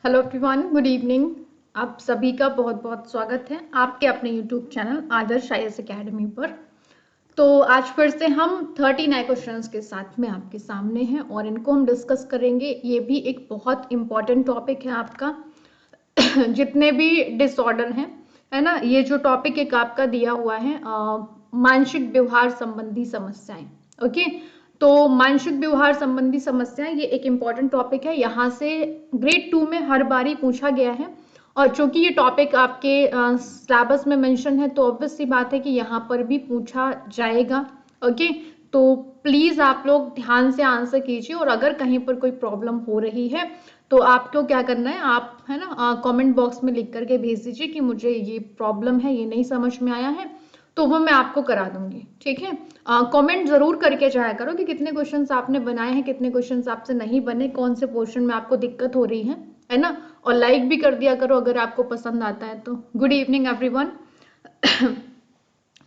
Hello everyone, good evening. आप सभी का बहुत बहुत स्वागत है आपके अपने यूट्यूब चैनल आदर्श आईएएस एकेडमी पर। तो आज फिर से हम 30 नए क्वेश्चंस के साथ में आपके सामने हैं और इनको हम डिस्कस करेंगे। ये भी एक बहुत इम्पॉर्टेंट टॉपिक है आपका जितने भी डिसऑर्डर हैं, है ना। ये जो टॉपिक एक आपका दिया हुआ है मानसिक व्यवहार संबंधी समस्याएं। ओके, तो मानसिक व्यवहार संबंधी समस्याएं ये एक इम्पॉर्टेंट टॉपिक है। यहाँ से ग्रेड 2 में हर बार ही पूछा गया है और चूंकि ये टॉपिक आपके सिलेबस में मेंशन है तो ऑब्वियस सी बात है कि यहाँ पर भी पूछा जाएगा। ओके, तो प्लीज आप लोग ध्यान से आंसर कीजिए और अगर कहीं पर कोई प्रॉब्लम हो रही है तो आपको क्या करना है, आप है ना कमेंट बॉक्स में लिख करके भेज दीजिए कि मुझे ये प्रॉब्लम है, ये नहीं समझ में आया है, तो वो मैं आपको करा दूंगी। ठीक है, कमेंट जरूर करके जाया करो कि कितने क्वेश्चंस आपने बनाए हैं, कितने क्वेश्चंस आपसे नहीं बने, कौन से पोर्शन में आपको दिक्कत हो रही है ना। और लाइक भी कर दिया करो अगर आपको पसंद आता है तो। Good evening everyone.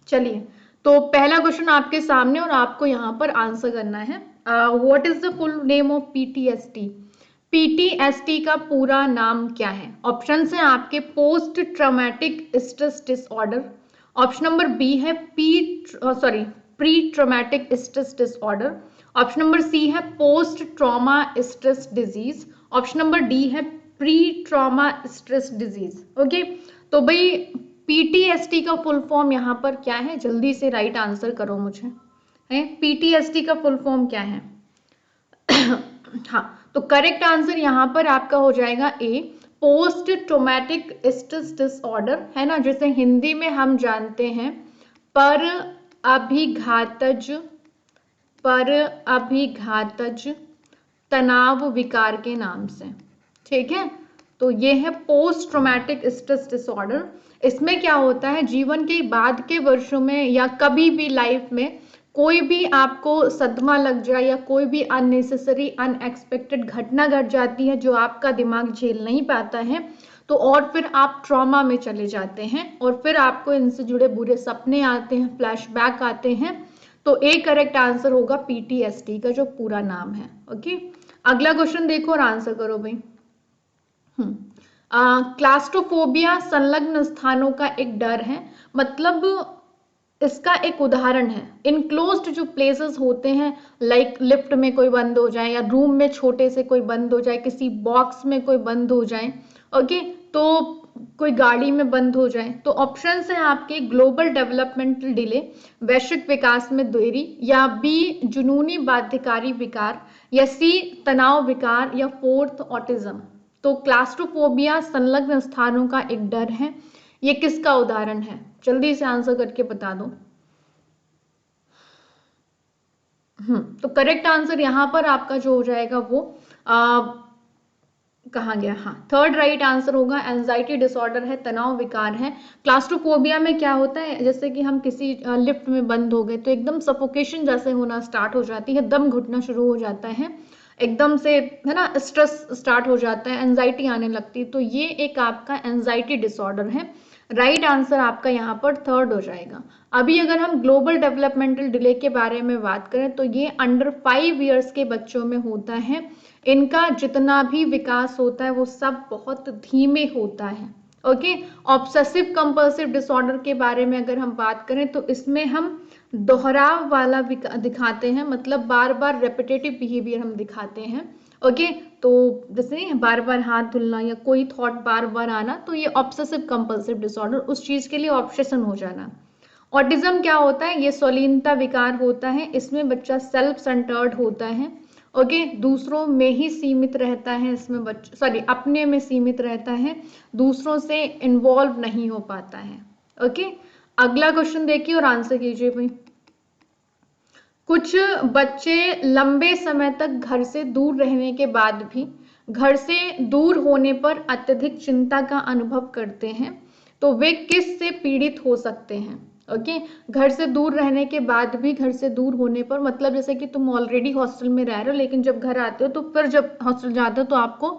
चलिए, तो पहला क्वेश्चन आपके सामने और आपको यहाँ पर आंसर करना है। What is the full name of PTST? PTST का पूरा नाम क्या है? ऑप्शन है आपके post traumatic stress disorder. Option number B है pre traumatic stress disorder. Option number C है post trauma stress disease. Option number D है pre trauma stress disease. Okay, तो भाई पीटीएसटी का फुल फॉर्म यहाँ पर क्या है? जल्दी से राइट आंसर करो मुझे। है पीटीएसटी का फुल फॉर्म क्या है? हाँ, तो करेक्ट आंसर यहाँ पर आपका हो जाएगा ए, पोस्ट ट्रोमैटिक स्ट्रेस डिसऑर्डर, है ना, जिसे हिंदी में हम जानते हैं पर अभिघातज तनाव विकार के नाम से। ठीक है, तो ये है पोस्ट ट्रोमैटिक स्ट्रेस डिसऑर्डर। इसमें क्या होता है, जीवन के बाद के वर्षों में या कभी भी लाइफ में कोई भी आपको सदमा लग जाए या कोई भी अननेसेसरी अनएक्सपेक्टेड घटना घट जाती है जो आपका दिमाग झेल नहीं पाता है, तो और फिर आप ट्रॉमा में चले जाते हैं और फिर आपको इनसे जुड़े बुरे सपने आते हैं, फ्लैशबैक आते हैं। तो ए करेक्ट आंसर होगा पीटीएसडी का जो पूरा नाम है। ओके, अगला क्वेश्चन देखो और आंसर करो भाई। क्लास्ट्रोफोबिया संलग्न स्थानों का एक डर है, मतलब इसका एक उदाहरण है इनक्लोज्ड जो प्लेसेस होते हैं, लाइक लिफ्ट में कोई बंद हो जाए या रूम में छोटे से कोई बंद हो जाए, किसी बॉक्स में कोई बंद हो जाए। ओके, तो कोई गाड़ी में बंद हो जाए। तो ऑप्शन है आपके ग्लोबल डेवलपमेंटल डिले, वैश्विक विकास में देरी, या बी जुनूनी बाध्यकारी विकार, या सी तनाव विकार, या फोर्थ ऑटिज्म। तो क्लास्ट्रोफोबिया संलग्न स्थानों का एक डर है, ये किसका उदाहरण है? जल्दी से आंसर करके बता दो। तो करेक्ट आंसर यहाँ पर आपका जो हो जाएगा वो कहाँ गया, हाँ थर्ड राइट आंसर होगा। एंजाइटी डिसऑर्डर है, तनाव विकार है। क्लास्ट्रोफोबिया में क्या होता है, जैसे कि हम किसी लिफ्ट में बंद हो गए तो एकदम सफोकेशन जैसे होना स्टार्ट हो जाती है, दम घुटना शुरू हो जाता है, एकदम से, है ना, स्ट्रेस स्टार्ट हो जाता है, एंजाइटी आने लगती है। तो ये एक आपका एंजाइटी डिसऑर्डर है। राइट आंसर आपका यहाँ पर थर्ड हो जाएगा। अभी अगर हम ग्लोबल डेवलपमेंटल डिले के बारे में बात करें तो ये अंडर 5 इयर्स के बच्चों में होता है। इनका जितना भी विकास होता है वो सब बहुत धीमे होता है। ओके, ऑब्सेसिव कंपल्सिव डिसऑर्डर के बारे में अगर हम बात करें तो इसमें हम दोहराव वाला दिखाते हैं, मतलब बार बार रेपिटेटिव बिहेवियर हम दिखाते हैं। ओके, तो जैसे बार बार हाथ धुलना या कोई थॉट बार बार आना, तो ये ऑब्सेसिव कंपल्सिव डिसऑर्डर, उस चीज के लिए ऑब्सेशन हो जाना। ऑटिज्म क्या होता है, ये स्वलीनता विकार होता है, इसमें बच्चा सेल्फ सेंटर्ड होता है। ओके, दूसरों में ही सीमित रहता है, इसमें बच्चा अपने में सीमित रहता है, दूसरों से इन्वॉल्व नहीं हो पाता है। ओके, अगला क्वेश्चन देखिए और आंसर कीजिए भाई। कुछ बच्चे लंबे समय तक घर से दूर रहने के बाद भी घर से दूर होने पर अत्यधिक चिंता का अनुभव करते हैं, तो वे किस से पीड़ित हो सकते हैं? ओके, घर से दूर रहने के बाद भी, घर से दूर होने पर मतलब जैसे कि तुम ऑलरेडी हॉस्टल में रह रहे हो लेकिन जब घर आते हो तो फिर जब हॉस्टल जाते हो तो आपको,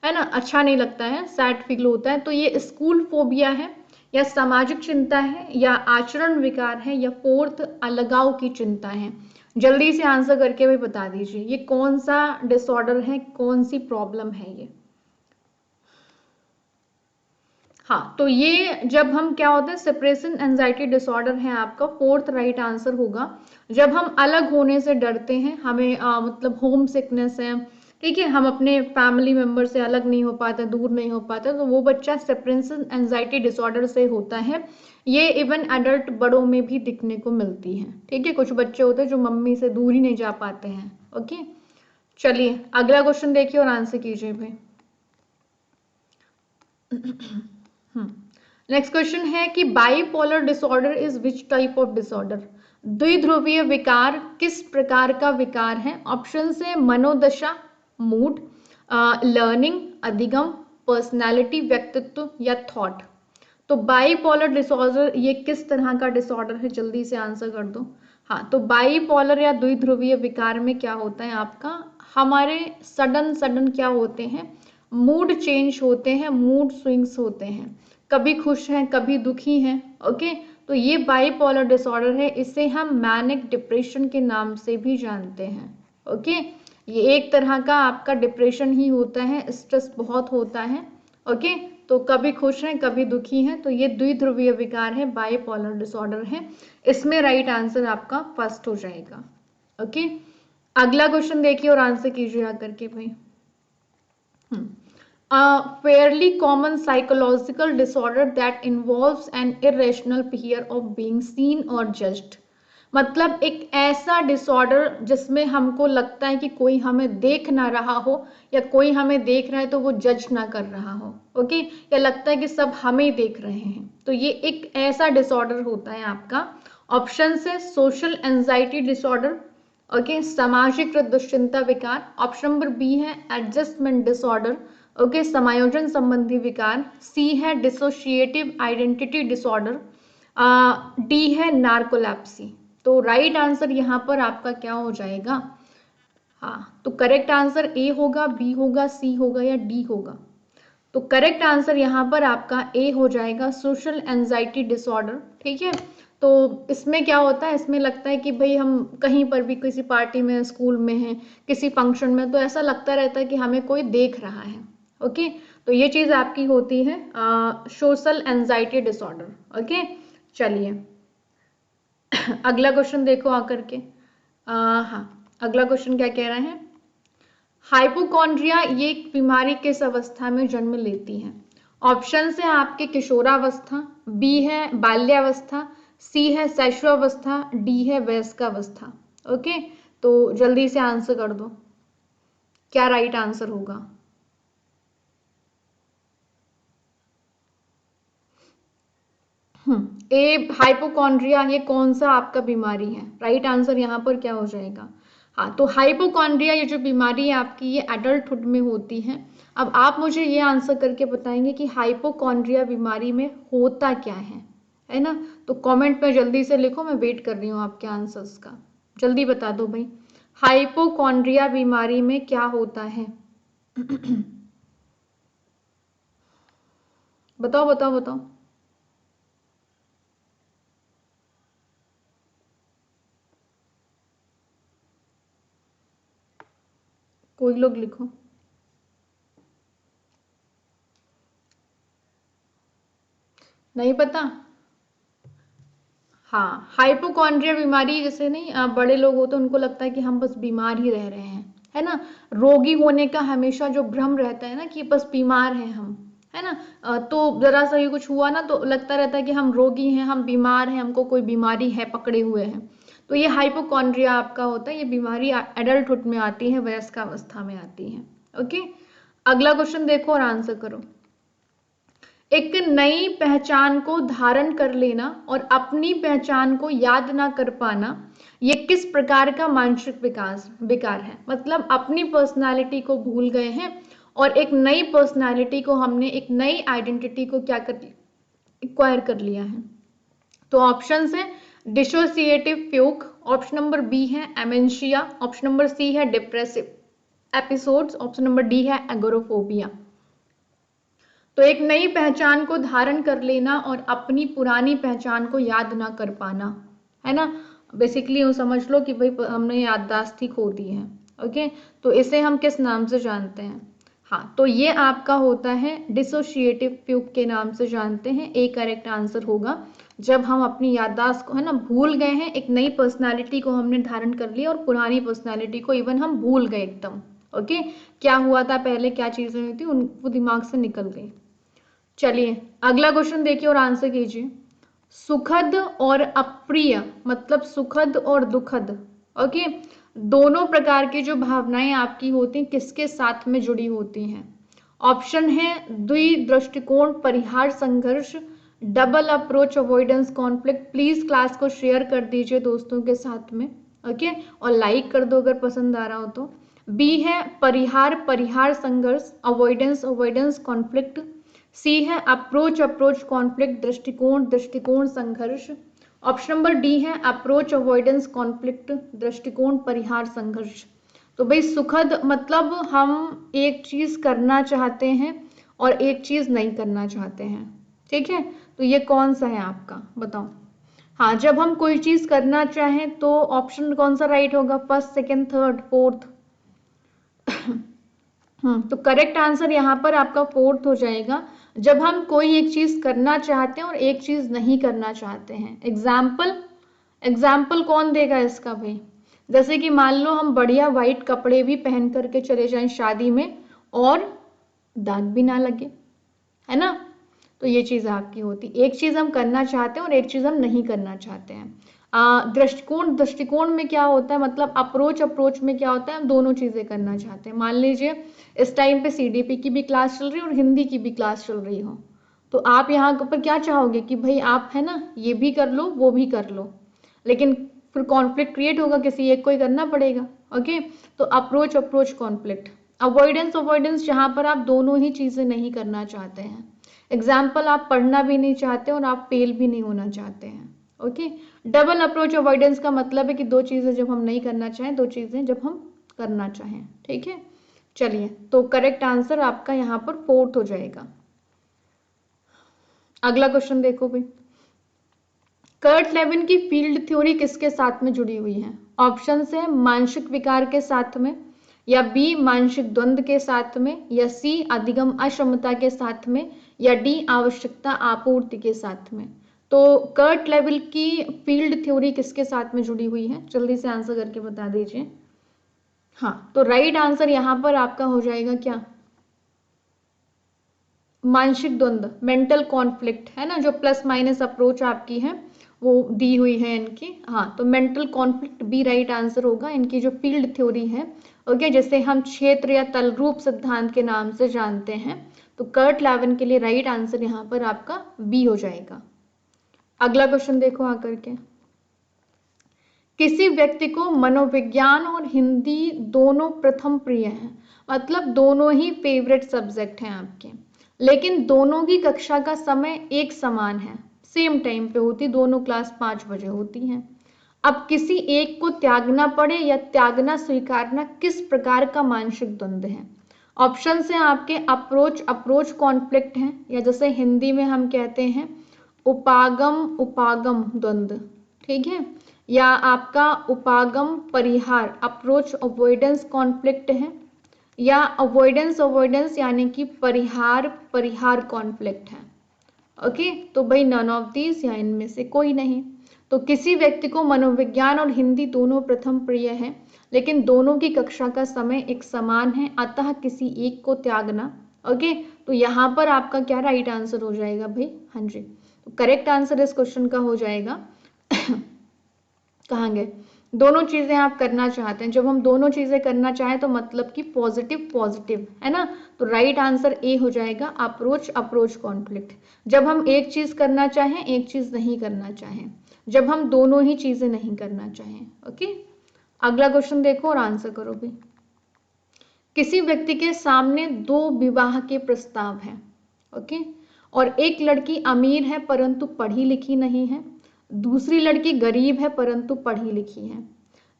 है ना, अच्छा नहीं लगता है, सैड फील होता है। तो ये स्कूल फोबिया है, या सामाजिक चिंता है, या आचरण विकार है, या फोर्थ अलगाव की चिंता है। जल्दी से आंसर करके भी बता दीजिए ये कौन सा डिसऑर्डर है, कौन सी प्रॉब्लम है ये। हाँ, तो ये जब हम क्या होता है, सेपरेशन एंजाइटी डिसऑर्डर है आपका, फोर्थ राइट आंसर होगा। जब हम अलग होने से डरते हैं, हमें मतलब होम सिकनेस है, ठीक है, हम अपने फैमिली मेंबर से अलग नहीं हो पाते, दूर नहीं हो पाते, तो वो बच्चा सेपरेशन एंजाइटी डिसऑर्डर से होता है। ये इवन एडल्ट बड़ों में भी दिखने को मिलती है, ठीक है। कुछ बच्चे होते हैं जो मम्मी से दूर ही नहीं जा पाते हैं। ओके, चलिए अगला क्वेश्चन देखिए और आंसर कीजिए भाई। नेक्स्ट क्वेश्चन है कि bipolar disorder is which type of disorder? द्विध्रुवीय विकार किस प्रकार का विकार है? ऑप्शन है मनोदशा, मूड, लर्निंग, अधिगम, पर्सनालिटी, व्यक्तित्व या थॉट। तो बाइपोलर डिसऑर्डर ये किस तरह का डिसऑर्डर है? जल्दी से आंसर कर दो। हाँ, तो बाइपोलर या द्विध्रुवीय विकार में क्या होता है आपका, हमारे सडन क्या होते हैं, मूड चेंज होते हैं, मूड स्विंग्स होते हैं, कभी खुश हैं कभी दुखी हैं। ओके, तो ये बाइपोलर डिसऑर्डर है, इसे हम मैनिक डिप्रेशन के नाम से भी जानते हैं। ओके, ये एक तरह का आपका डिप्रेशन ही होता है, स्ट्रेस बहुत होता है। ओके, तो कभी खुश हैं कभी दुखी हैं, तो ये द्विध्रुवीय विकार है, बाइपोलर डिसऑर्डर है। इसमें राइट आंसर आपका फर्स्ट हो जाएगा। ओके, अगला क्वेश्चन देखिए और आंसर कीजिए आकर के भाई। A fairly common psychological disorder that involves an irrational fear of being seen or judged। मतलब एक ऐसा डिसऑर्डर जिसमें हमको लगता है कि कोई हमें देख ना रहा हो, या कोई हमें देख रहा है तो वो जज ना कर रहा हो। ओके, या लगता है कि सब हमें देख रहे हैं, तो ये एक ऐसा डिसऑर्डर होता है आपका। ऑप्शन है सोशल एंजाइटी डिसऑर्डर, ओके, सामाजिक दुश्चिंता विकार। ऑप्शन नंबर बी है एडजस्टमेंट डिसऑर्डर, ओके, समायोजन संबंधी विकार। सी है डिसोशिएटिव आइडेंटिटी डिसऑर्डर। डी है नार्कोलेप्सी। तो राइट आंसर यहाँ पर आपका क्या हो जाएगा? हाँ, तो करेक्ट आंसर ए होगा, बी होगा, सी होगा या डी होगा? तो करेक्ट आंसर यहाँ पर आपका ए हो जाएगा, सोशल एंजाइटी डिसऑर्डर। ठीक है, तो इसमें क्या होता है, इसमें लगता है कि भाई हम कहीं पर भी किसी पार्टी में, स्कूल में हैं, किसी फंक्शन में, तो ऐसा लगता रहता है कि हमें कोई देख रहा है। ओके, तो ये चीज़ आपकी होती है सोशल एंजाइटी डिसऑर्डर। ओके, चलिए अगला क्वेश्चन देखो आकर के। हाँ, अगला क्वेश्चन क्या कह रहे हैं, हाइपोकॉन्ड्रिया ये बीमारी किस अवस्था में जन्म लेती है? ऑप्शन है आपके किशोरावस्था, बी है बाल्यावस्था, सी है शैशवावस्था, डी है वयस्कावस्था। ओके, तो जल्दी से आंसर कर दो, क्या राइट आंसर होगा? ए हाइपोकॉन्ड्रिया ये कौन सा आपका बीमारी है? राइट आंसर यहाँ पर क्या हो जाएगा? हाँ, तो हाइपोकॉन्ड्रिया ये जो बीमारी है आपकी, ये एडल्टहुड में होती है। अब आप मुझे ये आंसर करके बताएंगे कि हाइपोकॉन्ड्रिया बीमारी में होता क्या है ना? तो कमेंट में जल्दी से लिखो, मैं वेट कर रही हूँ आपके आंसर्स का। जल्दी बता दो भाई, हाइपोकॉन्ड्रिया बीमारी में क्या होता है? बताओ बताओ बताओ। कोई लोग लिखो। नहीं पता? हाँ, हाइपोकॉन्ड्रिया बीमारी जैसे नहीं, बड़े लोग होते हैं उनको लगता है कि हम बस बीमार ही रह रहे हैं, है ना? रोगी होने का हमेशा जो भ्रम रहता है ना कि बस बीमार हैं हम, है ना? तो जरा सा ही कुछ हुआ ना तो लगता रहता है कि हम रोगी हैं, हम बीमार हैं, हमको कोई बीमारी है, पकड़े हुए हैं। तो ये हाइपोकॉन्ड्रिया आपका होता है, ये बीमारी एडल्टहुड में आती है, वयस्क अवस्था में आती है। ओके, अगला क्वेश्चन देखो और आंसर करो। एक नई पहचान को धारण कर लेना और अपनी पहचान को याद ना कर पाना, ये किस प्रकार का मानसिक विकार है? मतलब अपनी पर्सनालिटी को भूल गए हैं और एक नई पर्सनालिटी को, हमने एक नई आइडेंटिटी को क्या कर एक्वायर कर लिया है। तो ऑप्शन है डिसोसिएटिव फ्यूग, ऑप्शन नंबर बी है एमेंशिया, ऑप्शन नंबर सी है depressive episodes, option number D है एगोरोफोबिया। तो एक नई पहचान को धारण कर लेना और अपनी पुरानी पहचान को याद ना कर पाना, है ना? बेसिकली वो समझ लो कि भाई हमने याददाश्त ही खो दी है। ओके, तो इसे हम किस नाम से जानते हैं? हाँ, तो ये आपका होता है डिसोशिएटिव फ्यूग के नाम से जानते हैं। ए करेक्ट आंसर होगा। जब हम अपनी याददाश्त को है ना भूल गए हैं, एक नई पर्सनालिटी को हमने धारण कर लिया और पुरानी पर्सनालिटी को इवन हम भूल गए एकदम। ओके, क्या हुआ था पहले, क्या चीजें हुई थी, वो दिमाग से निकल गई। चलिए अगला क्वेश्चन देखिए और आंसर कीजिए। सुखद और अप्रिय मतलब सुखद और दुखद, ओके, दोनों प्रकार की जो भावनाएं आपकी होती हैं किसके साथ में जुड़ी होती हैं? ऑप्शन है द्विदृष्टिकोण, परिहार, संघर्ष, double approach, avoidance, conflict. Please class को शेयर कर दीजिए दोस्तों के साथ में, ओके, और लाइक कर दो अगर पसंद आ रहा हो तो। बी है परिहार, परिहार संघर्ष, अवॉइडेंस, अवॉइडेंस कॉन्फ्लिक्ट। सी है अप्रोच, अप्रोच कॉन्फ्लिक्ट, दृष्टिकोण, दृष्टिकोण संघर्ष। ऑप्शन नंबर डी है अप्रोच, अवॉइडेंस, कॉन्फ्लिक्ट, दृष्टिकोण, परिहार, संघर्ष। तो भाई सुखद मतलब हम एक चीज करना चाहते हैं और एक चीज नहीं करना चाहते हैं, ठीक है, तो ये कौन सा है आपका, बताओ। हाँ, जब हम कोई चीज करना चाहें तो ऑप्शन कौन सा राइट होगा, फर्स्ट, सेकंड, थर्ड, फोर्थ? तो करेक्ट आंसर यहाँ पर आपका फोर्थ हो जाएगा। जब हम कोई एक चीज करना चाहते हैं और एक चीज नहीं करना चाहते हैं। एग्जाम्पल कौन देगा इसका भाई? जैसे कि मान लो हम बढ़िया वाइट कपड़े भी पहन करके चले जाएं शादी में और दाग भी ना लगे, है ना, तो ये चीज आपकी होती। एक चीज हम करना चाहते हैं और एक चीज हम नहीं करना चाहते हैं। दृष्टिकोण में क्या होता है, मतलब अप्रोच में क्या होता है, हम दोनों चीजें करना चाहते हैं। मान लीजिए इस टाइम पे सीडीपी की भी क्लास चल रही है और हिंदी की भी क्लास चल रही हो, तो आप यहाँ पर क्या चाहोगे कि भाई आप है ना ये भी कर लो वो भी कर लो, लेकिन फिर कॉन्फ्लिक्ट क्रिएट होगा, किसी एक को ही करना पड़ेगा। ओके, तो अप्रोच कॉन्फ्लिक्ट। अवॉइडेंस जहां पर आप दोनों ही चीजें नहीं करना चाहते हैं। एग्जाम्पल, आप पढ़ना भी नहीं चाहते और आप फेल भी नहीं होना चाहते हैं। ओके, डबल अप्रोच अवॉइडेंस का मतलब है कि दो चीजें जब हम नहीं करना चाहें, दो चीजें जब हम करना चाहें, ठीक है। चलिए, तो करेक्ट आंसर आपका यहाँ पर फोर्थ हो जाएगा। अगला क्वेश्चन देखो भाई, कर्ट लेविन की फील्ड थ्योरी किसके साथ में जुड़ी हुई है? ऑप्शन है मानसिक विकार के साथ में, या बी मानसिक द्वंद्व के साथ में, या सी अधिगम अक्षमता के साथ में, या डी आवश्यकता आपूर्ति के साथ में। तो कर्ट लेविन की फील्ड थ्योरी किसके साथ में जुड़ी हुई है, जल्दी से आंसर करके बता दीजिए। हाँ, तो राइट आंसर यहाँ पर आपका हो जाएगा क्या, मानसिक द्वंद्व, मेंटल कॉन्फ्लिक्ट, है ना, जो प्लस माइनस अप्रोच आपकी है वो दी हुई है इनकी। हाँ, तो मेंटल कॉन्फ्लिक्ट भी राइट आंसर होगा इनकी जो फील्ड थ्योरी है। ओके, जैसे हम क्षेत्र या तलरूप सिद्धांत के नाम से जानते हैं, तो कर्ट लेविन के लिए राइट आंसर यहाँ पर आपका बी हो जाएगा। अगला क्वेश्चन देखो आकर के, किसी व्यक्ति को मनोविज्ञान और हिंदी दोनों प्रथम प्रिय है, मतलब दोनों ही फेवरेट सब्जेक्ट हैं आपके, लेकिन दोनों की कक्षा का समय एक समान है, सेम टाइम पे होती, दोनों क्लास 5 बजे होती हैं। अब किसी एक को त्यागना पड़े या त्यागना स्वीकारना किस प्रकार का मानसिक द्वंद्व है? ऑप्शन है आपके अप्रोच कॉन्फ्लिक्ट है, या जैसे हिंदी में हम कहते हैं उपागम द्वंद्व, ठीक है, या आपका उपागम परिहार अप्रोच अवॉइडेंस कॉन्फ्लिक्ट है, या अवॉइडेंस यानी कि परिहार कॉन्फ्लिक्ट है। ओके, तो भाई नन ऑफ दीज, या इनमें से कोई नहीं। तो किसी व्यक्ति को मनोविज्ञान और हिंदी दोनों प्रथम प्रिय है, लेकिन दोनों की कक्षा का समय एक समान है, अतः किसी एक को त्यागना। ओके, तो यहाँ पर आपका क्या राइट आंसर हो जाएगा भाई? हाँ जी, तो करेक्ट आंसर इस क्वेश्चन का हो जाएगा कहाँ गए, दोनों चीजें आप करना चाहते हैं। जब हम दोनों चीजें करना चाहें तो मतलब कि पॉजिटिव है ना, तो राइट आंसर ए हो जाएगा अप्रोच कॉन्फ्लिक्ट। जब हम एक चीज करना चाहें एक चीज नहीं करना चाहें, जब हम दोनों ही चीजें नहीं करना चाहें। ओके, अगला क्वेश्चन देखो और आंसर करो भी। किसी व्यक्ति के सामने दो विवाह के प्रस्ताव हैं, ओके, और एक लड़की अमीर है परंतु पढ़ी लिखी नहीं है, दूसरी लड़की गरीब है परंतु पढ़ी लिखी है।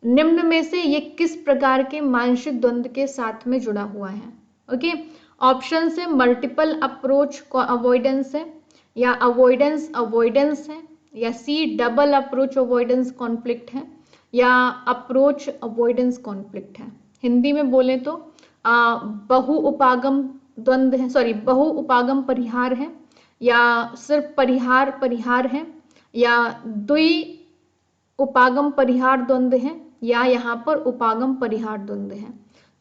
निम्न में से ये किस प्रकार के मानसिक द्वंद्व के साथ में जुड़ा हुआ है? ओके, ऑप्शन से मल्टीपल अप्रोच अवॉइडेंस है, या अवॉइडेंस है, या C double approach avoidance conflict है, या अप्रोच अवॉइडेंस कॉन्फ्लिक्ट है। हिंदी में बोले तो बहु उपागम द्वंद्व है, सॉरी बहु उपागम परिहार है, या सिर्फ परिहार परिहार है, या द्वि उपागम परिहार द्वंद्व है, या यहाँ पर उपागम परिहार द्वंद्व है।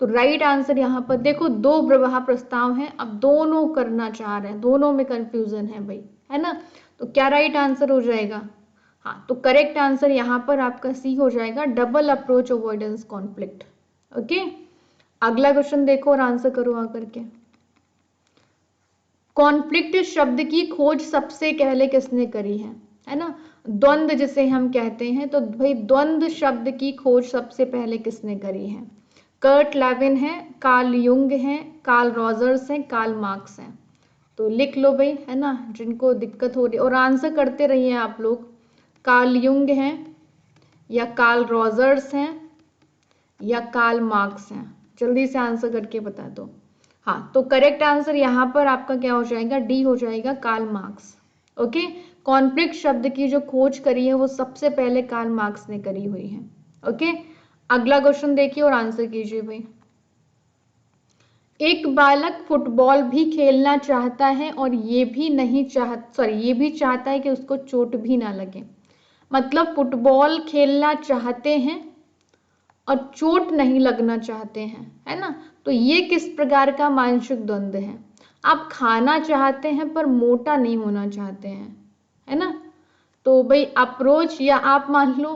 तो राइट आंसर यहाँ पर देखो, दो प्रवाह प्रस्ताव हैं, अब दोनों करना चाह रहे हैं, दोनों में कंफ्यूजन है भाई, है ना। तो क्या राइट आंसर हो जाएगा? हाँ, तो करेक्ट आंसर यहाँ पर आपका सी हो जाएगा, double approach avoidance conflict. Okay, अगला क्वेश्चन देखो और आंसर करो आकर के। कॉन्फ्लिक्ट शब्द की खोज सबसे पहले किसने करी है ना। द्वंद्व जिसे हम कहते हैं, तो भाई द्वंद्व शब्द की खोज सबसे पहले किसने करी है? कर्ट लेविन है, कार्ल युंग है, कार्ल रॉजर्स है, कार्ल मार्क्स है। तो लिख लो भाई, है ना, जिनको दिक्कत हो रही, और आंसर करते रहिए आप लोग। कार्ल युंग है, या कार्ल रॉजर्स हैं, या कार्ल मार्क्स हैं, जल्दी से आंसर करके बता दो। हाँ, तो करेक्ट आंसर यहाँ पर आपका क्या हो जाएगा? डी हो जाएगा, कार्ल मार्क्स। ओके, कॉन्फ्लिक्ट शब्द की जो खोज करी है वो सबसे पहले कार्ल मार्क्स ने करी हुई है। ओके, अगला क्वेश्चन देखिए और आंसर कीजिए भाई। एक बालक फुटबॉल भी खेलना चाहता है और ये भी चाहता है कि उसको चोट भी ना लगे। मतलब फुटबॉल खेलना चाहते हैं और चोट नहीं लगना चाहते हैं, है ना। तो ये किस प्रकार का मानसिक द्वंद्व है? आप खाना चाहते हैं पर मोटा नहीं होना चाहते हैं, है ना। तो भाई अप्रोच, या आप मान लो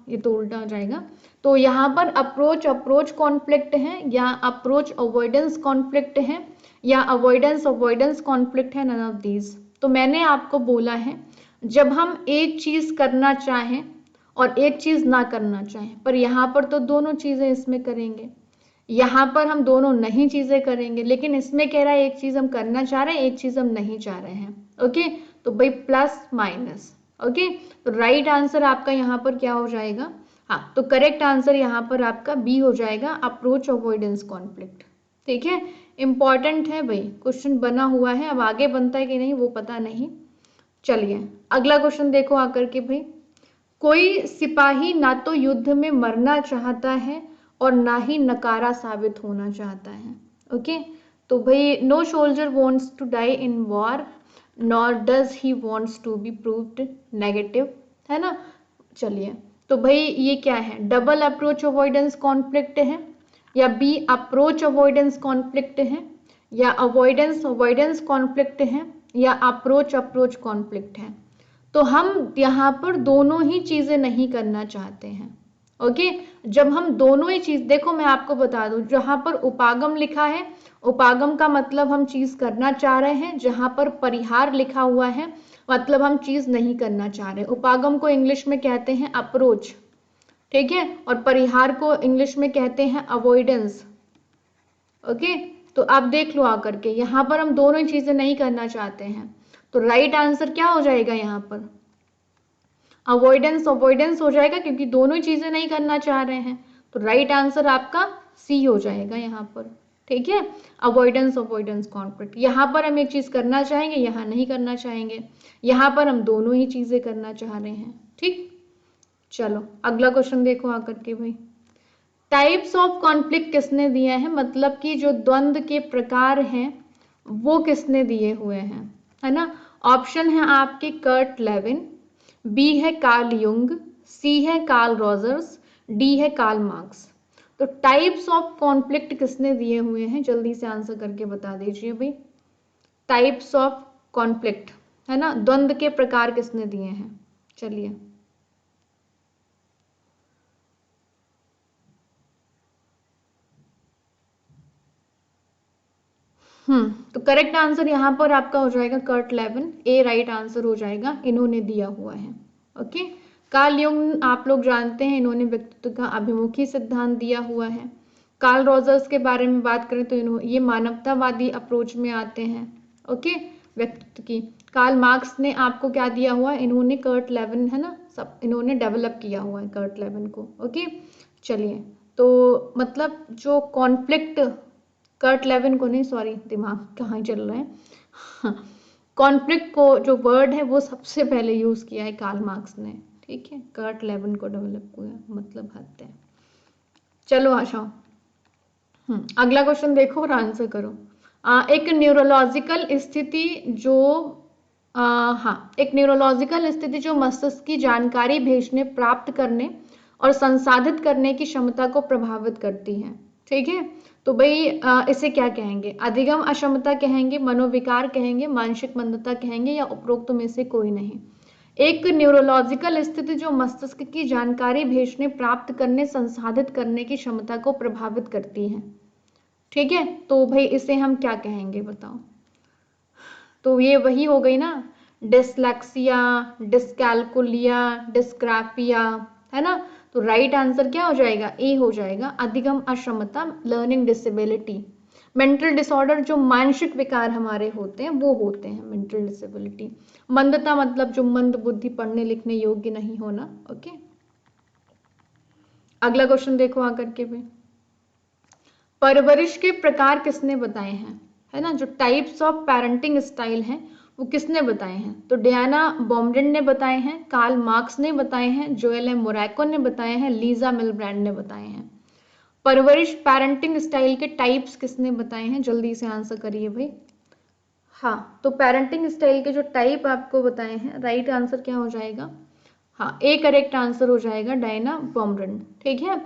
ये तो उल्टा हो जाएगा। तो यहाँ पर अप्रोच कॉन्फ्लिक्ट है, या अप्रोच अवॉइडेंस कॉन्फ्लिक्ट है, या अवॉइडेंस कॉन्फ्लिक्ट है, नन ऑफ दीज। तो मैंने आपको बोला है, जब हम एक चीज करना चाहें और एक चीज ना करना चाहें, पर यहाँ पर तो दोनों चीजें इसमें करेंगे, यहाँ पर हम दोनों नहीं चीजें करेंगे, लेकिन इसमें कह रहा है एक चीज हम करना चाह रहे हैं, एक चीज हम नहीं चाह रहे हैं। ओके, तो भाई प्लस माइनस। ओके, तो राइट आंसर आपका यहाँ पर क्या हो जाएगा? हाँ, तो करेक्ट आंसर यहाँ पर आपका बी हो जाएगा, अप्रोच अवॉइडेंस कॉन्फ्लिक्ट। ठीक है, इंपॉर्टेंट है भाई, क्वेश्चन बना हुआ है, अब आगे बनता है कि नहीं वो पता नहीं। चलिए अगला क्वेश्चन देखो आकर के भाई। कोई सिपाही ना तो युद्ध में मरना चाहता है और ना ही नकारा साबित होना चाहता है। ओके, तो भाई no soldier wants to die in war nor does he wants to be proved negative, है ना। चलिए, तो भाई ये क्या है? डबल अप्रोच अवॉइडेंस कॉन्फ्लिक्ट है, या बी अप्रोच अवॉइडेंस कॉन्फ्लिक्ट है, या अवॉइडेंस कॉन्फ्लिक्ट है, या अप्रोच कॉन्फ्लिक्ट है। तो हम यहाँ पर दोनों ही चीजें नहीं करना चाहते हैं। ओके, जब हम दोनों ही चीज, देखो मैं आपको बता दूं, जहां पर उपागम लिखा है, उपागम का मतलब हम चीज करना चाह रहे हैं, जहां पर परिहार लिखा हुआ है मतलब हम चीज नहीं करना चाह रहे। उपागम को इंग्लिश में कहते हैं अप्रोच, ठीक है, और परिहार को इंग्लिश में कहते हैं अवॉइडेंस। ओके, तो आप देख लो आकर के, यहाँ पर हम दोनों ही चीजें नहीं करना चाहते हैं, तो राइट आंसर क्या हो जाएगा? यहाँ पर अवॉइडेंस हो जाएगा, क्योंकि दोनों ही चीजें नहीं करना चाह रहे हैं। तो राइट आंसर आपका सी हो जाएगा यहाँ पर। ठीक है, अवॉइडेंस कॉन्फ्लिक्ट, यहाँ पर हम एक चीज करना चाहेंगे, यहाँ नहीं करना चाहेंगे, यहाँ पर हम दोनों ही चीजें करना चाह रहे हैं। ठीक, चलो अगला क्वेश्चन देखो आकर के भाई। टाइप्स ऑफ कॉन्फ्लिक्ट किसने दिया है? मतलब कि जो द्वंद्व के प्रकार हैं वो किसने दिए हुए हैं, है ना। ऑप्शन है आपके कर्ट लेविन, बी है कार्ल युंग, सी है कार्ल रॉजर्स, डी है कार्ल मार्क्स। तो टाइप्स ऑफ कॉन्फ्लिक्ट किसने दिए हुए हैं? जल्दी से आंसर करके बता दीजिए भाई। टाइप्स ऑफ कॉन्फ्लिक्ट, है ना, द्वंद्व के प्रकार किसने दिए हैं? चलिए, तो करेक्ट आंसर यहाँ पर आपका हो जाएगा कर्ट लेविन, ए राइट आंसर हो जाएगा, इन्होंने दिया हुआ है। ओके, कार्ल युंग आप लोग जानते हैं, इन्होंने व्यक्तित्व का अभिमुखी सिद्धांत दिया हुआ है। कार्ल रॉजर्स के बारे में बात करें तो ये मानवतावादी अप्रोच में आते हैं। ओके, व्यक्तित्व की। कार्ल मार्क्स ने आपको क्या दिया हुआ? इन्होंने कर्ट लेविन, है ना, सब इन्होंने डेवलप किया हुआ है कर्ट लेविन को। ओके, चलिए, तो मतलब जो कॉन्फ्लिक्ट, कर्ट लेविन को नहीं, सॉरी दिमाग कहाँ चल रहा है, कॉन्फ्लिक्ट को जो वर्ड है वो सबसे पहले यूज किया है कार्ल मार्क्स ने। ठीक है, कर्ट लेविन को डेवलप किया, मतलब हद है। चलो आ जाओ, अगला क्वेश्चन देखो और आंसर करो। एक न्यूरोलॉजिकल स्थिति जो एक न्यूरोलॉजिकल स्थिति जो मस्तिष्क की जानकारी भेजने, प्राप्त करने और संसाधित करने की क्षमता को प्रभावित करती है। ठीक है, तो भाई इसे क्या कहेंगे? अधिगम अक्षमता कहेंगे, मनोविकार कहेंगे, मानसिक मंदता कहेंगे, या उपरोक्त में से कोई नहीं। एक न्यूरोलॉजिकल स्थिति जो मस्तिष्क की जानकारी भेजने, प्राप्त करने, संसाधित करने की क्षमता को प्रभावित करती है। ठीक है, तो भाई इसे हम क्या कहेंगे बताओ? तो ये वही हो गई ना, डिसलेक्सिया, डिस्कैल्कुलिया, डिस्ग्राफिया, है ना। तो राइट आंसर क्या हो जाएगा? ए हो जाएगा, अधिगम अक्षमता, लर्निंग डिसेबिलिटी। मेंटल डिसऑर्डर जो मानसिक विकार हमारे होते हैं वो होते हैं मेंटल डिसेबिलिटी। मंदता मतलब जो मंद बुद्धि, पढ़ने लिखने योग्य नहीं होना। ओके, अगला क्वेश्चन देखो आकर के भी। परवरिश के प्रकार किसने बताए हैं? है ना, जो टाइप्स ऑफ पेरेंटिंग स्टाइल हैं वो किसने बताए हैं? तो डियाना बॉम्ब्रेन ने बताए हैं, कार्ल मार्क्स ने बताए हैं, जोएल एम मोरैको ने बताए हैं, लीजा मिलब्रैंड ने बताए हैं। परवरिश पेरेंटिंग स्टाइल के टाइप्स किसने बताए हैं? जल्दी से आंसर करिए भाई। हाँ, तो पेरेंटिंग स्टाइल के जो टाइप आपको बताए हैं, राइट आंसर क्या हो जाएगा? हाँ, ए करेक्ट आंसर हो जाएगा, डायना बॉम्ब्रेन। ठीक है,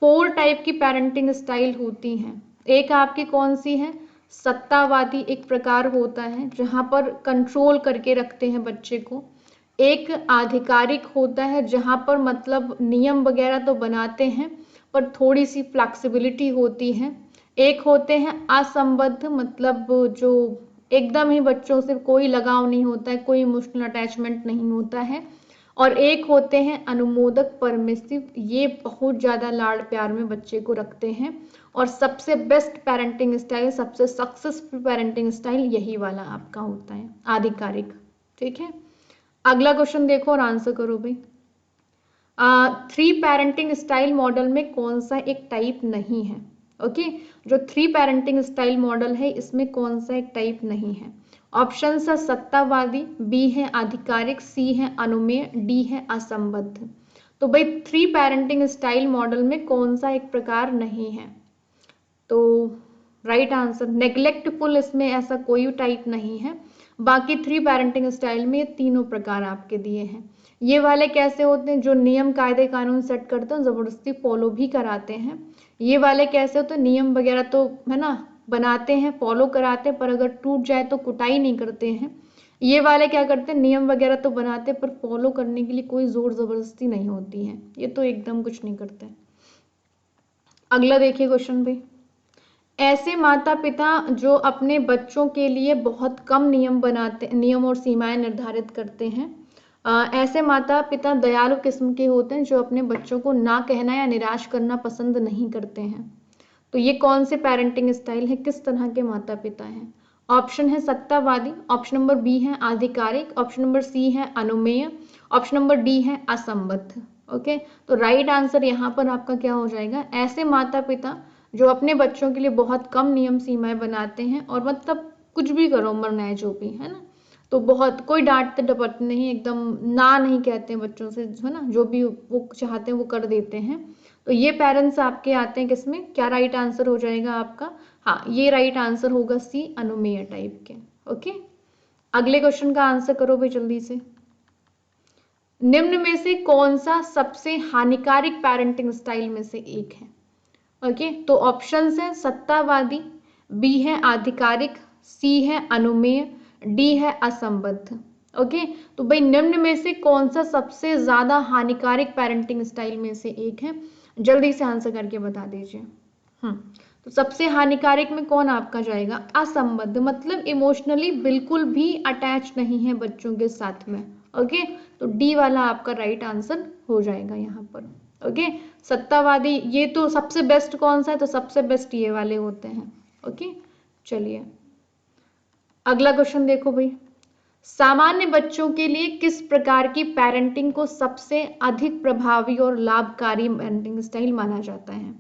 4 टाइप की पेरेंटिंग स्टाइल होती हैं। एक आपकी कौन सी है? सत्तावादी एक प्रकार होता है जहां पर कंट्रोल करके रखते हैं बच्चे को। एक आधिकारिक होता है जहां पर मतलब नियम वगैरह तो बनाते हैं पर थोड़ी सी फ्लेक्सिबिलिटी होती है। एक होते हैं असंबद्ध, मतलब जो एकदम ही बच्चों से कोई लगाव नहीं होता है, कोई इमोशनल अटैचमेंट नहीं होता है। और एक होते हैं अनुमोदक, परमिसिव, ये बहुत ज़्यादा लाड़ प्यार में बच्चे को रखते हैं। और सबसे बेस्ट पेरेंटिंग स्टाइल, सबसे सक्सेसफुल पेरेंटिंग स्टाइल यही वाला आपका होता है, आधिकारिक। ठीक है, अगला क्वेश्चन देखो और आंसर करो भाई। 3 पेरेंटिंग स्टाइल मॉडल में कौन सा एक टाइप नहीं है? ओके, जो 3 पेरेंटिंग स्टाइल मॉडल है इसमें कौन सा एक टाइप नहीं है? ऑप्शन है सत्तावादी, बी है आधिकारिक, सी है अनुमेय, डी है असंबद्ध। तो भाई 3 पेरेंटिंग स्टाइल मॉडल में कौन सा एक प्रकार नहीं है? तो राइट आंसर नेग्लेक्टफुल, इसमें ऐसा कोई टाइप नहीं है। बाकी 3 पेरेंटिंग स्टाइल में ये तीनों प्रकार आपके दिए हैं। ये वाले कैसे होते हैं? जो नियम कायदे कानून सेट करते हैं, जबरदस्ती फॉलो भी कराते हैं। ये वाले कैसे होते हैं? नियम वगैरह तो है ना बनाते हैं, फॉलो कराते हैं, पर अगर टूट जाए तो कुटाई नहीं करते हैं। ये वाले क्या करते हैं? नियम वगैरह तो बनाते हैं पर फॉलो करने के लिए कोई जोर जबरदस्ती नहीं होती है, ये तो एकदम कुछ नहीं करते। अगला देखिए क्वेश्चन भाई। ऐसे माता पिता जो अपने बच्चों के लिए बहुत कम नियम और सीमाएं निर्धारित करते हैं, ऐसे माता पिता दयालु किस्म के होते हैं जो अपने बच्चों को ना कहना या निराश करना पसंद नहीं करते हैं। तो ये कौन से पेरेंटिंग स्टाइल है, किस तरह के माता पिता हैं? ऑप्शन है सत्तावादी, ऑप्शन नंबर बी है आधिकारिक, ऑप्शन नंबर सी है अनुमेय, ऑप्शन नंबर डी है असंबद्ध। ओके, तो राइट आंसर यहाँ पर आपका क्या हो जाएगा? ऐसे माता पिता जो अपने बच्चों के लिए बहुत कम नियम सीमाएं बनाते हैं, और मतलब कुछ भी करो मरना है जो भी है ना, तो बहुत कोई डांटते डपटते नहीं, एकदम ना नहीं कहते हैं बच्चों से, है ना, जो भी वो चाहते हैं वो कर देते हैं। तो ये पेरेंट्स आपके आते हैं किसमें? क्या राइट आंसर हो जाएगा आपका? हाँ, ये राइट आंसर होगा सी, अनुमेय टाइप के। ओके, अगले क्वेश्चन का आंसर करो भाई जल्दी से। निम्न में से कौन सा सबसे हानिकारक पेरेंटिंग स्टाइल में से एक है? ओके, तो ऑप्शंस है सत्तावादी, बी है आधिकारिक, सी है अनुमेय, डी है असंबद्ध। ओके, तो भाई निम्न में से कौन सा सबसे ज्यादा हानिकारक पेरेंटिंग स्टाइल में से एक है? जल्दी से आंसर करके बता दीजिए। तो सबसे हानिकारक में कौन आपका जाएगा? असंबद्ध, मतलब इमोशनली बिल्कुल भी अटैच नहीं है बच्चों के साथ में। ओके, तो डी वाला आपका राइट आंसर हो जाएगा यहाँ पर। ओके, सत्तावादी ये तो सबसे बेस्ट कौन सा है? तो सबसे बेस्ट ये वाले होते हैं। ओके, चलिए अगला क्वेश्चन देखो भाई। सामान्य बच्चों के लिए किस प्रकार की पेरेंटिंग को सबसे अधिक प्रभावी और लाभकारी पेरेंटिंग स्टाइल माना जाता है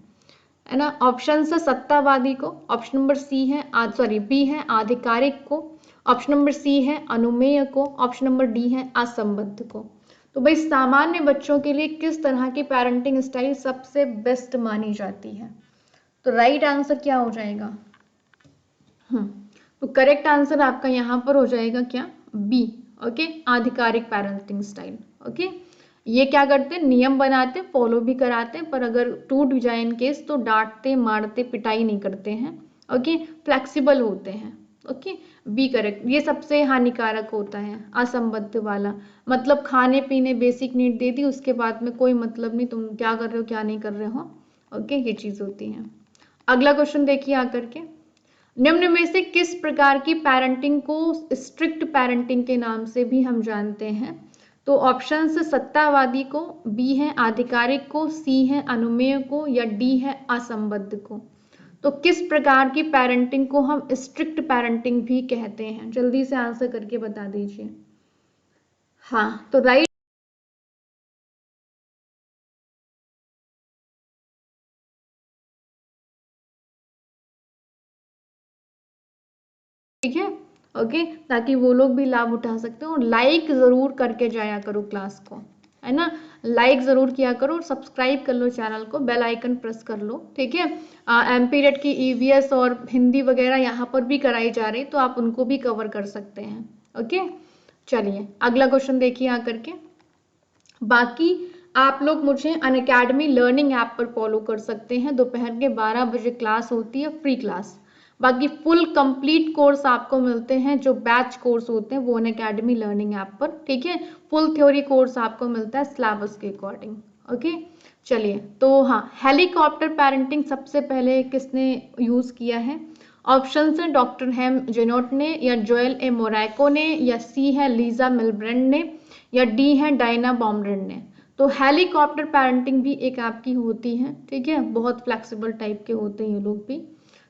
ना? ऑप्शन है सत्तावादी को, ऑप्शन नंबर सी है बी है आधिकारिक को, ऑप्शन नंबर सी है अनुमेय को, ऑप्शन नंबर डी है असंबद्ध को। तो भाई सामान्य बच्चों के लिए किस तरह की पेरेंटिंग स्टाइल सबसे बेस्ट मानी जाती है? तो राइट आंसर क्या हो जाएगा? तो करेक्ट आंसर आपका यहाँ पर हो जाएगा क्या? बी। ओके, आधिकारिक पेरेंटिंग स्टाइल। ओके, ये क्या करते हैं? नियम बनाते, फॉलो भी कराते हैं, पर अगर टूट जाए इन केस तो डांटते, मारते, पिटाई नहीं करते हैं। ओके, फ्लेक्सिबल होते हैं। Okay, B correct. ये सबसे हानिकारक होता है असंबद्ध वाला, मतलब खाने पीने बेसिक नीड दे दी, उसके बाद में कोई मतलब नहीं तुम क्या कर रहे हो क्या नहीं कर रहे हो। ओके, ये चीज होती है। अगला क्वेश्चन देखिए आकर के, निम्न में से किस प्रकार की पेरेंटिंग को स्ट्रिक्ट पेरेंटिंग के नाम से भी हम जानते हैं? तो ऑप्शन से सत्तावादी को, बी है आधिकारिक को, सी है अनुमेय को, या डी है असंबद्ध को। तो किस प्रकार की पेरेंटिंग को हम स्ट्रिक्ट पेरेंटिंग भी कहते हैं? जल्दी से आंसर करके बता दीजिए। हाँ, तो राइट, ठीक है। ओके, ताकि वो लोग भी लाभ उठा सकते हो। और लाइक जरूर करके जाया करो क्लास को, है ना। लाइक जरूर किया करो और सब्सक्राइब कर लो चैनल को, बेल आइकन प्रेस कर लो, ठीक है। एमपीरेट की ईवीएस और हिंदी वगैरह यहाँ पर भी कराई जा रही, तो आप उनको भी कवर कर सकते हैं। ओके, चलिए अगला क्वेश्चन देखिए आकर के। बाकी आप लोग मुझे अनअकैडमी लर्निंग ऐप पर फॉलो कर सकते हैं, दोपहर के 12 बजे क्लास होती है, फ्री क्लास। बाकी फुल कंप्लीट कोर्स आपको मिलते हैं, जो बैच कोर्स होते हैं वो अनअकैडमी लर्निंग ऐप पर, ठीक है। फुल थ्योरी कोर्स आपको मिलता है सिलेबस के अकॉर्डिंग। ओके, चलिए, तो हाँ, हेलीकॉप्टर पेरेंटिंग सबसे पहले किसने यूज किया है? ऑप्शन है डॉक्टर हेम जेनोट ने, या जोएल ए मोरैको ने, या सी है लीजा मिलब्रेंड ने, या डी है डायना बॉमरेंड ने। तो हेलीकॉप्टर पेरेंटिंग भी एक आपकी होती है, ठीक है। बहुत फ्लेक्सिबल टाइप के होते हैं ये लोग भी।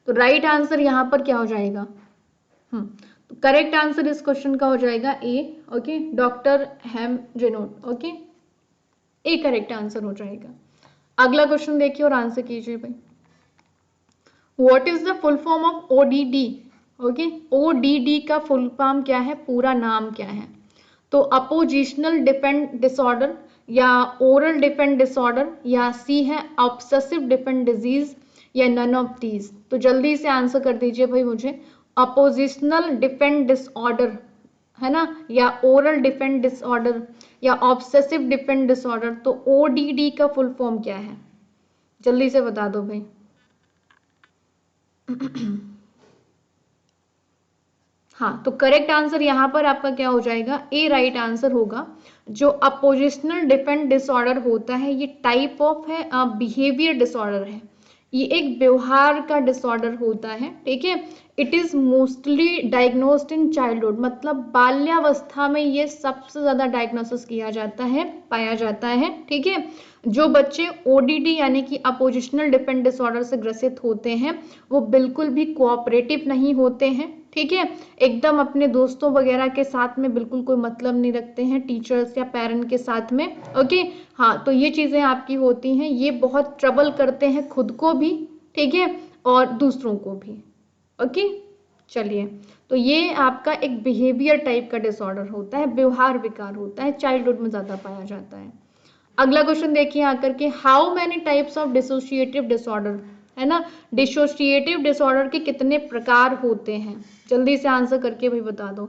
तो राइट आंसर यहाँ पर क्या हो जाएगा? तो करेक्ट आंसर इस क्वेश्चन का हो जाएगा ए। Okay, doctor Hem जेनोट। Okay, A correct answer हो जाएगा। अगला क्वेश्चन देखिए और आंसर कीजिए भाई। What is the full form of ODD? Okay, ODD का फुल फॉर्म क्या है, पूरा नाम क्या है? तो अपोजिशनल डिफेंड डिसऑर्डर, या ओरल डिफेंड डिसऑर्डर, या सी है ऑब्सेसिव डिफेंड डिजीज, या नन ऑफ दीज। तो जल्दी से आंसर कर दीजिए भाई मुझे। अपोजिशनल डिफेंड डिसऑर्डर, है ना, या ओरल डिफेंड डिसऑर्डर, या ऑब्सेसिव डिफेंड डिसऑर्डर। तो ओडीडी का फुल फॉर्म क्या है? जल्दी से बता दो भाई। हाँ, तो करेक्ट आंसर यहाँ पर आपका क्या हो जाएगा? ए राइट आंसर होगा। जो अपोजिशनल डिफेंड डिसऑर्डर होता है, ये टाइप ऑफ है बिहेवियर डिसऑर्डर है। ये एक व्यवहार का डिसऑर्डर होता है, ठीक है। It is mostly diagnosed in childhood, मतलब बाल्यावस्था में ये सबसे ज्यादा डायग्नोसिस किया जाता है, पाया जाता है, ठीक है। जो बच्चे ओडीडी यानी कि अपोजिशनल डिफेंड डिसऑर्डर से ग्रसित होते हैं, वो बिल्कुल भी कोऑपरेटिव नहीं होते हैं, ठीक है। एकदम अपने दोस्तों वगैरह के साथ में बिल्कुल कोई मतलब नहीं रखते हैं, टीचर्स या पेरेंट के साथ में। ओके, हाँ, तो ये चीजें आपकी होती हैं। ये बहुत ट्रबल करते हैं खुद को भी, ठीक है, और दूसरों को भी। ओके, चलिए, तो ये आपका एक बिहेवियर टाइप का डिसऑर्डर होता है, व्यवहार विकार होता है, चाइल्डहुड में ज्यादा पाया जाता है। अगला क्वेश्चन देखिए आकर के, how many types of dissociative disorder, है ना। डिसोशिएटिव डिसऑर्डर के कितने प्रकार होते हैं? जल्दी से आंसर करके भाई बता दो।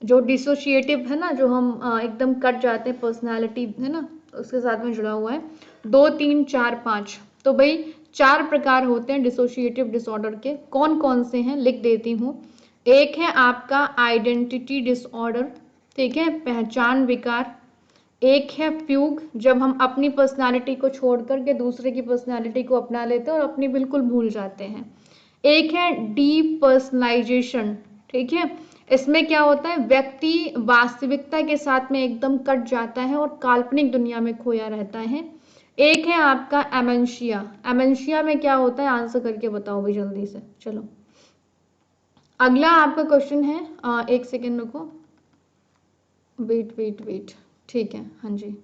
जो डिसोशिएटिव है ना, जो हम एकदम कट जाते हैं पर्सनालिटी, है ना, उसके साथ में जुड़ा हुआ है, 2 3 4 5। तो भाई 4 प्रकार होते हैं डिसोशिएटिव डिसऑर्डर के। कौन कौन से हैं लिख देती हूँ। एक है आपका आइडेंटिटी डिसऑर्डर, ठीक है, पहचान विकार। एक है फ्यूग, जब हम अपनी पर्सनालिटी को छोड़ करके दूसरे की पर्सनालिटी को अपना लेते हैं और अपनी बिल्कुल भूल जाते हैं। एक है डीपर्सनलाइजेशन, ठीक है, इसमें क्या होता है, व्यक्ति वास्तविकता के साथ में एकदम कट जाता है और काल्पनिक दुनिया में खोया रहता है। एक है आपका एमेंशिया। एमेंशिया में क्या होता है, आंसर करके बताओ भाई जल्दी से। चलो, अगला आपका क्वेश्चन है, एक सेकेंड रुको, वेट वेट वेट, ठीक है, हाँ जी,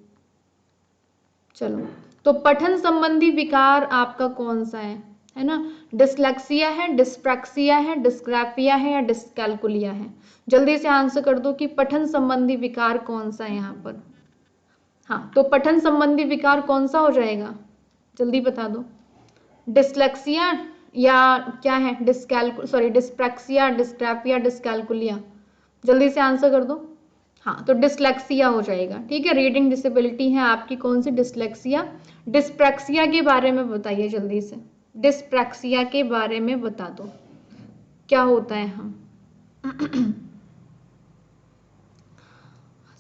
चलो। तो पठन संबंधी विकार आपका कौन सा है ना। डिसलेक्सिया है, डिस्प्रैक्सिया है, डिस्ग्राफिया है, या डिस्कैल्कुलिया है। जल्दी से आंसर कर दो कि पठन संबंधी विकार कौन सा है यहाँ पर। हाँ, तो पठन संबंधी विकार कौन सा हो जाएगा, जल्दी बता दो। डिसलेक्सिया, या क्या है, डिस्प्रैक्सिया, डिस्ग्राफिया, डिस्कैलकुलिया, जल्दी से आंसर कर दो। हाँ, तो डिसलेक्सिया हो जाएगा। ठीक है, रीडिंग डिसेबिलिटी है आपकी कौन सी, डिसलेक्सिया। डिस्प्रैक्सिया के बारे में बताइए जल्दी से, डिस्प्रैक्सिया के बारे में बता दो क्या होता है। हम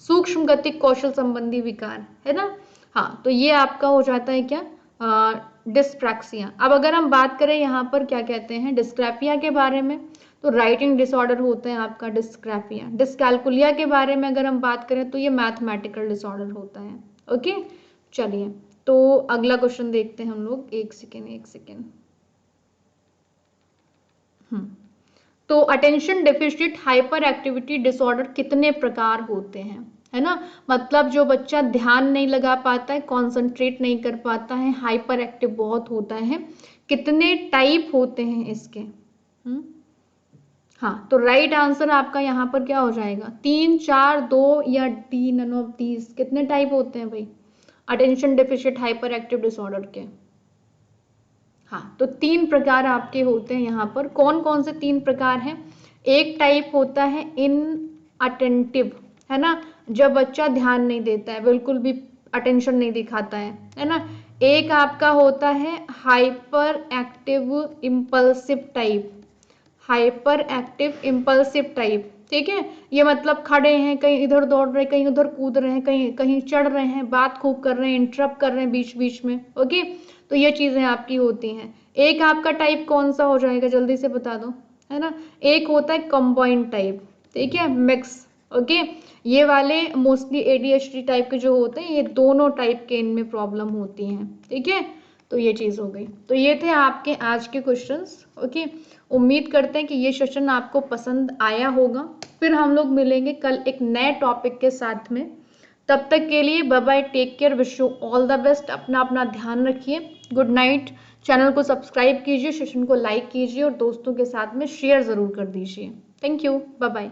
सूक्ष्म गतिक कौशल संबंधी विकार है ना। हाँ, तो ये आपका हो जाता है क्या, डिस्प्रैक्सिया। अब अगर हम बात करें यहाँ पर क्या कहते हैं डिस्ग्राफिया के बारे में, तो राइटिंग डिसऑर्डर होता है आपका डिस्ग्राफिया। डिस्कैलकुलिया के बारे में अगर हम बात करें तो ये मैथमेटिकल डिसऑर्डर होता है। ओके, चलिए तो अगला क्वेश्चन देखते हैं हम लोग। एक सेकेंड। तो attention deficit hyper activity disorder कितने प्रकार होते हैं, है ना। मतलब जो बच्चा ध्यान नहीं लगा पाता है, कॉन्सेंट्रेट नहीं कर पाता है, हाइपर एक्टिव बहुत होता है, कितने टाइप होते हैं इसके। हाँ, तो राइट आंसर आपका यहाँ पर क्या हो जाएगा, 3, 4, 2 या डी नन ऑफ दीज। कितने टाइप होते हैं भाई attention deficit hyper active disorder के। हाँ, तो 3 प्रकार आपके होते हैं यहाँ पर। कौन कौन से 3 प्रकार हैं, एक टाइप होता है इन अटेंटिव, है ना, जब बच्चा ध्यान नहीं देता है, बिल्कुल भी अटेंशन नहीं दिखाता है ना। एक आपका होता है hyper active impulsive type, hyper active impulsive type. ठीक है, ये मतलब खड़े हैं, कहीं इधर दौड़ रहे, कहीं उधर कूद रहे हैं, कहीं कहीं चढ़ रहे हैं, बात खूब कर रहे हैं, इंटरप्ट कर रहे हैं बीच बीच में। ओके, तो ये चीजें आपकी होती हैं। एक आपका टाइप कौन सा हो जाएगा जल्दी से बता दो, है ना। एक होता है कंबाइंड टाइप, ठीक है, मिक्स। ओके, ये वाले मोस्टली ADHD टाइप के जो होते हैं, ये दोनों टाइप के इनमें प्रॉब्लम होती हैं। ठीक है, तो ये चीज हो गई। तो ये थे आपके आज के क्वेश्चंस। ओके, उम्मीद करते हैं कि ये सेशन आपको पसंद आया होगा। फिर हम लोग मिलेंगे कल एक नए टॉपिक के साथ में। तब तक के लिए bye bye, take care, wish you all the best. अपना अपना ध्यान रखिए, गुड नाइट। चैनल को सब्सक्राइब कीजिए, सेशन को लाइक कीजिए और दोस्तों के साथ में शेयर जरूर कर दीजिए। Thank you, bye bye.